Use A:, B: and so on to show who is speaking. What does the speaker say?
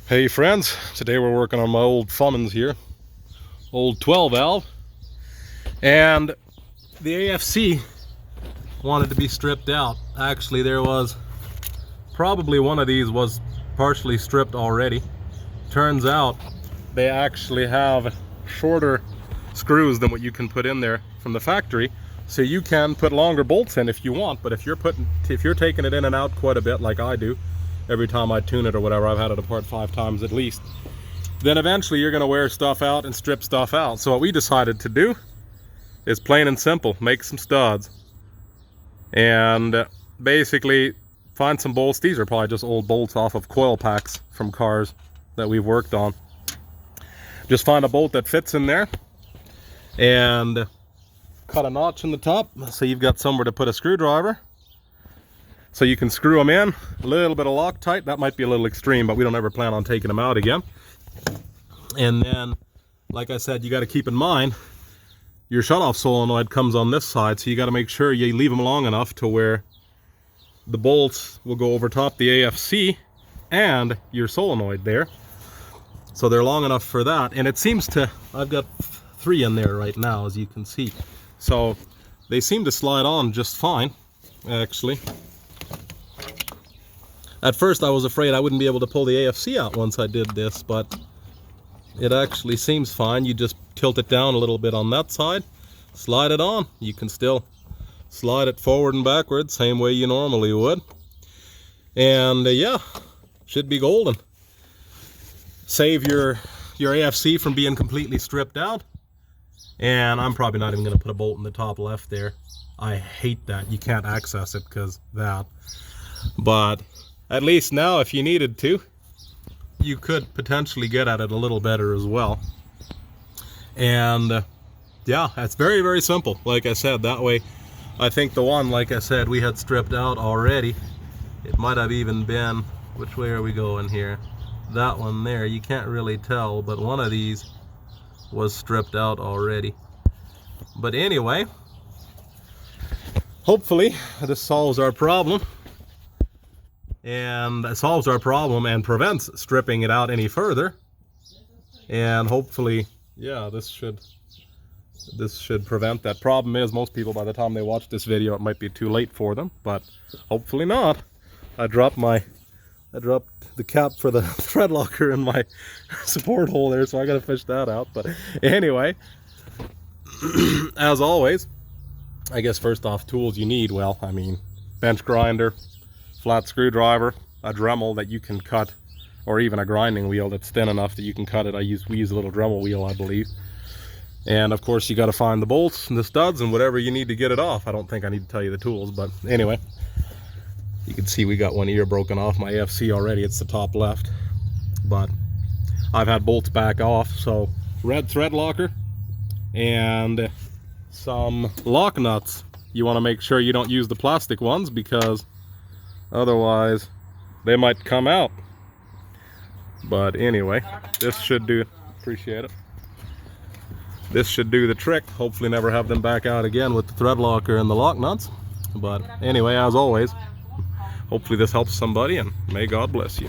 A: Hey friends, today we're working on my old Cummins here, old 12 valve, and the AFC wanted to be stripped out. Actually, there was probably one of these was partially stripped already. Turns out they actually have shorter screws than what you can put in there from the factory, so you can put longer bolts in if you want. But if you're taking it in and out quite a bit like I do, every time I tune it or whatever, I've had it apart 5 times at least, then eventually you're going to wear stuff out and strip stuff out. So what we decided to do is plain and simple, make some studs and basically find some bolts. These are probably just old bolts off of coil packs from cars that we've worked on. Just find a bolt that fits in there and cut a notch in the top so you've got somewhere to put a screwdriver, so you can screw them in. A little bit of Loctite, that might be a little extreme, but we don't ever plan on taking them out again. And then, like I said, you got to keep in mind your shutoff solenoid comes on this side, so you got to make sure you leave them long enough to where the bolts will go over top the AFC and your solenoid there. So they're long enough for that. And it seems to, I've got 3 in there right now, as you can see. So they seem to slide on just fine, actually. At first I was afraid I wouldn't be able to pull the AFC out once I did this, but it actually seems fine. You just tilt it down a little bit on that side, slide it on. You can still slide it forward and backwards, same way you normally would. And yeah, should be golden. Save your AFC from being completely stripped out. And I'm probably not even going to put a bolt in the top left there. I hate that. You can't access it because that. But at least now, if you needed to, you could potentially get at it a little better as well. And yeah, it's very, very simple. Like I said, that way, I think the one, like I said, we had stripped out already. It might have even been, which way are we going here? That one there, you can't really tell, but one of these was stripped out already. But anyway, hopefully this solves our problem. And it solves our problem and prevents stripping it out any further. And hopefully, yeah, this should prevent that. Problem is, most people, by the time they watch this video, it might be too late for them, but hopefully not. I dropped the cap for the thread locker in my support hole there, so I gotta fish that out. But anyway, as always, I guess first off, tools you need, well, I mean, bench grinder, flat screwdriver, a Dremel that you can cut, or even a grinding wheel that's thin enough that you can cut it. We use a little Dremel wheel, I believe. And of course you got to find the bolts and the studs and whatever you need to get it off. I don't think I need to tell you the tools, but anyway, you can see we got one ear broken off my AFC already. It's the top left, but I've had bolts back off. So red thread locker and some lock nuts. You want to make sure you don't use the plastic ones, because otherwise they might come out. But anyway, this should do, appreciate it. This should do the trick. Hopefully never have them back out again with the thread locker and the lock nuts. But anyway, as always, hopefully this helps somebody, and may God bless you.